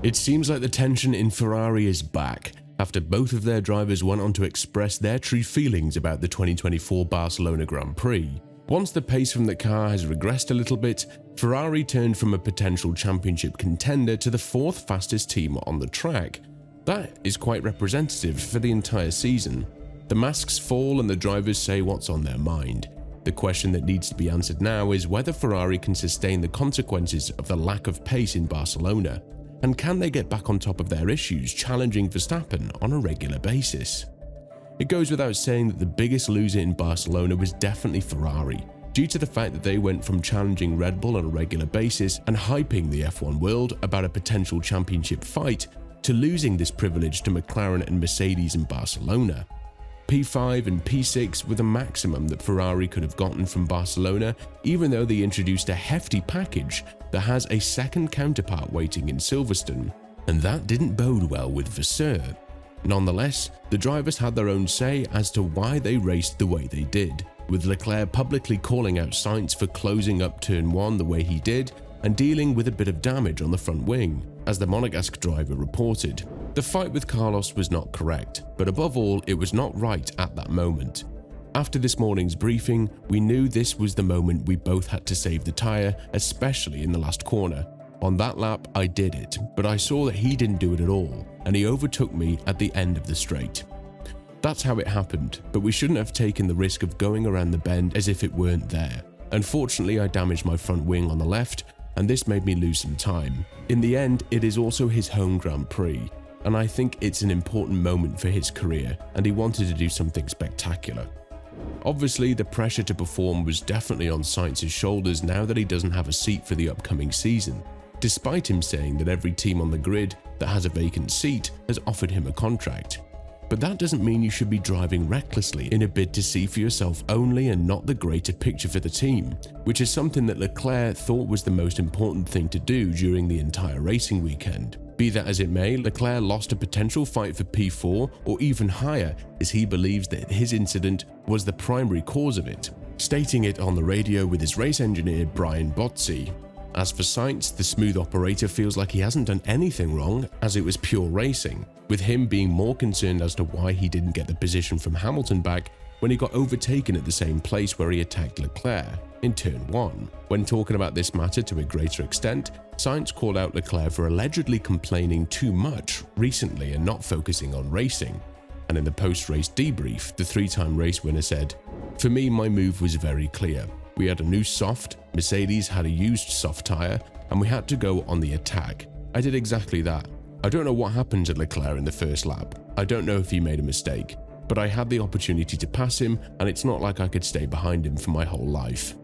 It seems like the tension in Ferrari is back, after both of their drivers went on to express their true feelings about the 2024 Barcelona Grand Prix. Once the pace from the car has regressed a little bit, Ferrari turned from a potential championship contender to the fourth fastest team on the track. That is quite representative for the entire season. The masks fall and the drivers say what's on their mind. The question that needs to be answered now is whether Ferrari can sustain the consequences of the lack of pace in Barcelona, and can they get back on top of their issues, challenging Verstappen on a regular basis. It goes without saying that the biggest loser in Barcelona was definitely Ferrari, due to the fact that they went from challenging Red Bull on a regular basis and hyping the F1 world about a potential championship fight, to losing this privilege to McLaren and Mercedes in Barcelona. P5 and P6 were the maximum that Ferrari could have gotten from Barcelona, even though they introduced a hefty package that has a second counterpart waiting in Silverstone, and that didn't bode well with Vasseur. Nonetheless, the drivers had their own say as to why they raced the way they did, with Leclerc publicly calling out Sainz for closing up turn 1 the way he did and dealing with a bit of damage on the front wing, as the Monegasque driver reported. The fight with Carlos was not correct, but above all, it was not right at that moment. After this morning's briefing, we knew this was the moment we both had to save the tyre, especially in the last corner. On that lap, I did it, but I saw that he didn't do it at all, and he overtook me at the end of the straight. That's how it happened, but we shouldn't have taken the risk of going around the bend as if it weren't there. Unfortunately, I damaged my front wing on the left, and this made me lose some time. In the end, it is also his home Grand Prix, and I think it's an important moment for his career, and he wanted to do something spectacular. Obviously, the pressure to perform was definitely on Sainz's shoulders now that he doesn't have a seat for the upcoming season, despite him saying that every team on the grid that has a vacant seat has offered him a contract. But that doesn't mean you should be driving recklessly in a bid to see for yourself only and not the greater picture for the team, which is something that Leclerc thought was the most important thing to do during the entire racing weekend. Be that as it may, Leclerc lost a potential fight for P4 or even higher, as he believes that his incident was the primary cause of it, stating it on the radio with his race engineer Brian Botzi. As for Sainz, the smooth operator feels like he hasn't done anything wrong, as it was pure racing, with him being more concerned as to why he didn't get the position from Hamilton back when he got overtaken at the same place where he attacked Leclerc, in turn 1. When talking about this matter to a greater extent, Sainz called out Leclerc for allegedly complaining too much recently and not focusing on racing. And in the post-race debrief, the 3-time race winner said, "For me, my move was very clear. We had a new soft, Mercedes had a used soft tyre, and we had to go on the attack. I did exactly that. I don't know what happened to Leclerc in the first lap. I don't know if he made a mistake, but I had the opportunity to pass him, and it's not like I could stay behind him for my whole life."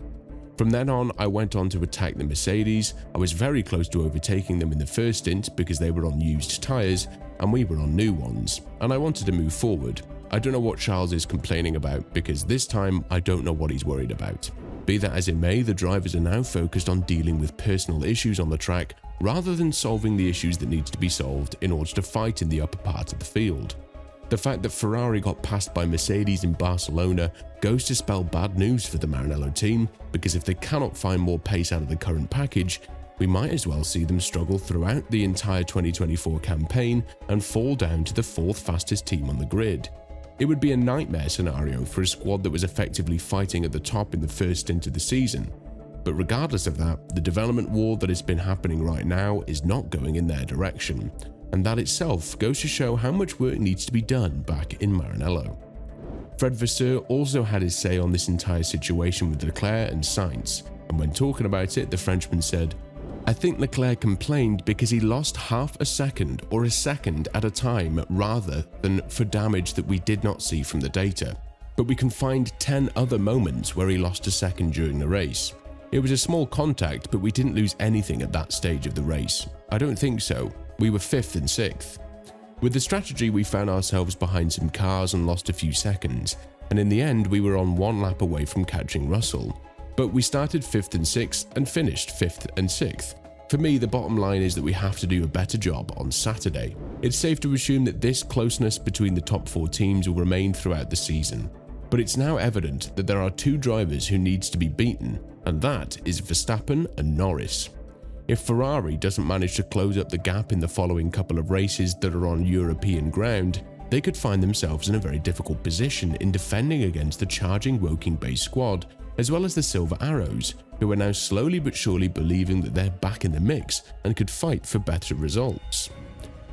From then on, I went on to attack the Mercedes. I was very close to overtaking them in the first stint because they were on used tyres and we were on new ones, and I wanted to move forward. I don't know what Charles is complaining about because this time I don't know what he's worried about. Be that as it may, the drivers are now focused on dealing with personal issues on the track rather than solving the issues that needs to be solved in order to fight in the upper part of the field. The fact that Ferrari got passed by Mercedes in Barcelona goes to spell bad news for the Maranello team, because if they cannot find more pace out of the current package, we might as well see them struggle throughout the entire 2024 campaign and fall down to the 4th fastest team on the grid. It would be a nightmare scenario for a squad that was effectively fighting at the top in the first stint of the season. But regardless of that, the development war that has been happening right now is not going in their direction, and that itself goes to show how much work needs to be done back in Maranello. Fred Vasseur also had his say on this entire situation with Leclerc and Sainz, and when talking about it, the Frenchman said, "I think Leclerc complained because he lost half a second or a second at a time rather than for damage that we did not see from the data. But we can find 10 other moments where he lost a second during the race. It was a small contact, but we didn't lose anything at that stage of the race. I don't think so. We were 5th and 6th. With the strategy, we found ourselves behind some cars and lost a few seconds, and in the end we were on 1 lap away from catching Russell. But we started 5th and 6th and finished 5th and 6th. For me, the bottom line is that we have to do a better job on Saturday. It's safe to assume that this closeness between the top 4 teams will remain throughout the season. But it's now evident that there are 2 drivers who needs to be beaten, and that is Verstappen and Norris. If Ferrari doesn't manage to close up the gap in the following couple of races that are on European ground, they could find themselves in a very difficult position in defending against the charging Woking-based squad, as well as the Silver Arrows, who are now slowly but surely believing that they're back in the mix and could fight for better results.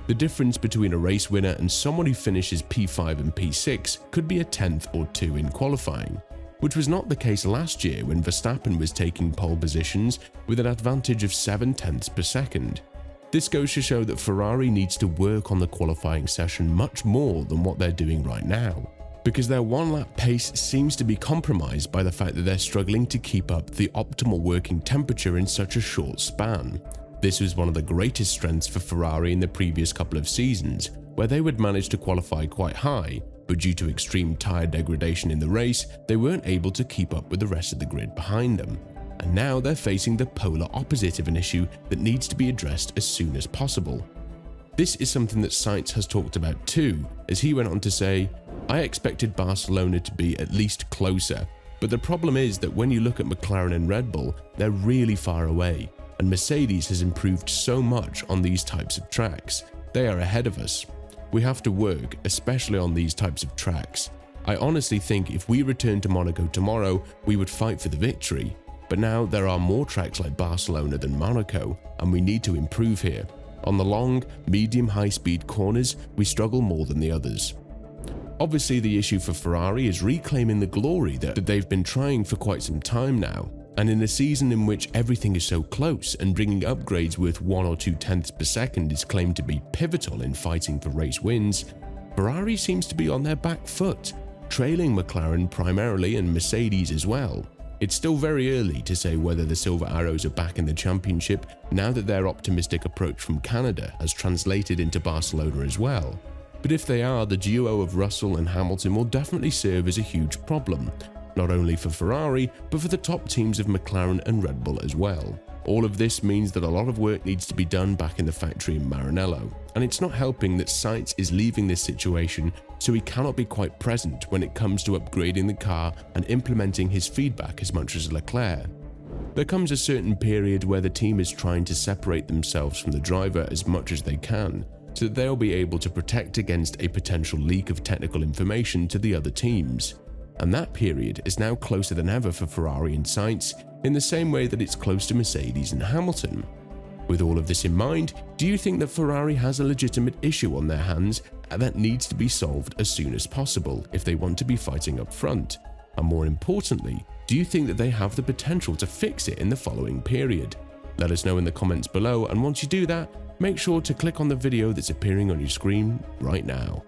The difference between a race winner and someone who finishes P5 and P6 could be a tenth or two in qualifying, which was not the case last year when Verstappen was taking pole positions with an advantage of 7/10 per second. This goes to show that Ferrari needs to work on the qualifying session much more than what they're doing right now, because their one-lap pace seems to be compromised by the fact that they're struggling to keep up the optimal working temperature in such a short span. This was one of the greatest strengths for Ferrari in the previous couple of seasons, where they would manage to qualify quite high, but due to extreme tyre degradation in the race, they weren't able to keep up with the rest of the grid behind them. And now they're facing the polar opposite of an issue that needs to be addressed as soon as possible. This is something that Sainz has talked about too, as he went on to say, "I expected Barcelona to be at least closer, but the problem is that when you look at McLaren and Red Bull, they're really far away, and Mercedes has improved so much on these types of tracks. They are ahead of us. We have to work, especially on these types of tracks. I honestly think if we return to Monaco tomorrow, we would fight for the victory. But now there are more tracks like Barcelona than Monaco, and we need to improve here. On the long, medium, high-speed corners, we struggle more than the others." Obviously, the issue for Ferrari is reclaiming the glory that they've been trying for quite some time now, and in a season in which everything is so close and bringing upgrades worth 1 or 2 tenths per second is claimed to be pivotal in fighting for race wins, Ferrari seems to be on their back foot, trailing McLaren primarily and Mercedes as well. It's still very early to say whether the Silver Arrows are back in the championship now that their optimistic approach from Canada has translated into Barcelona as well. But if they are, the duo of Russell and Hamilton will definitely serve as a huge problem, not only for Ferrari, but for the top teams of McLaren and Red Bull as well. All of this means that a lot of work needs to be done back in the factory in Maranello, and it's not helping that Sainz is leaving this situation, so he cannot be quite present when it comes to upgrading the car and implementing his feedback as much as Leclerc. There comes a certain period where the team is trying to separate themselves from the driver as much as they can, so that they'll be able to protect against a potential leak of technical information to the other teams. And that period is now closer than ever for Ferrari and Sainz, in the same way that it's close to Mercedes and Hamilton. With all of this in mind, do you think that Ferrari has a legitimate issue on their hands that needs to be solved as soon as possible if they want to be fighting up front? And more importantly, do you think that they have the potential to fix it in the following period? Let us know in the comments below, and once you do that, make sure to click on the video that's appearing on your screen right now.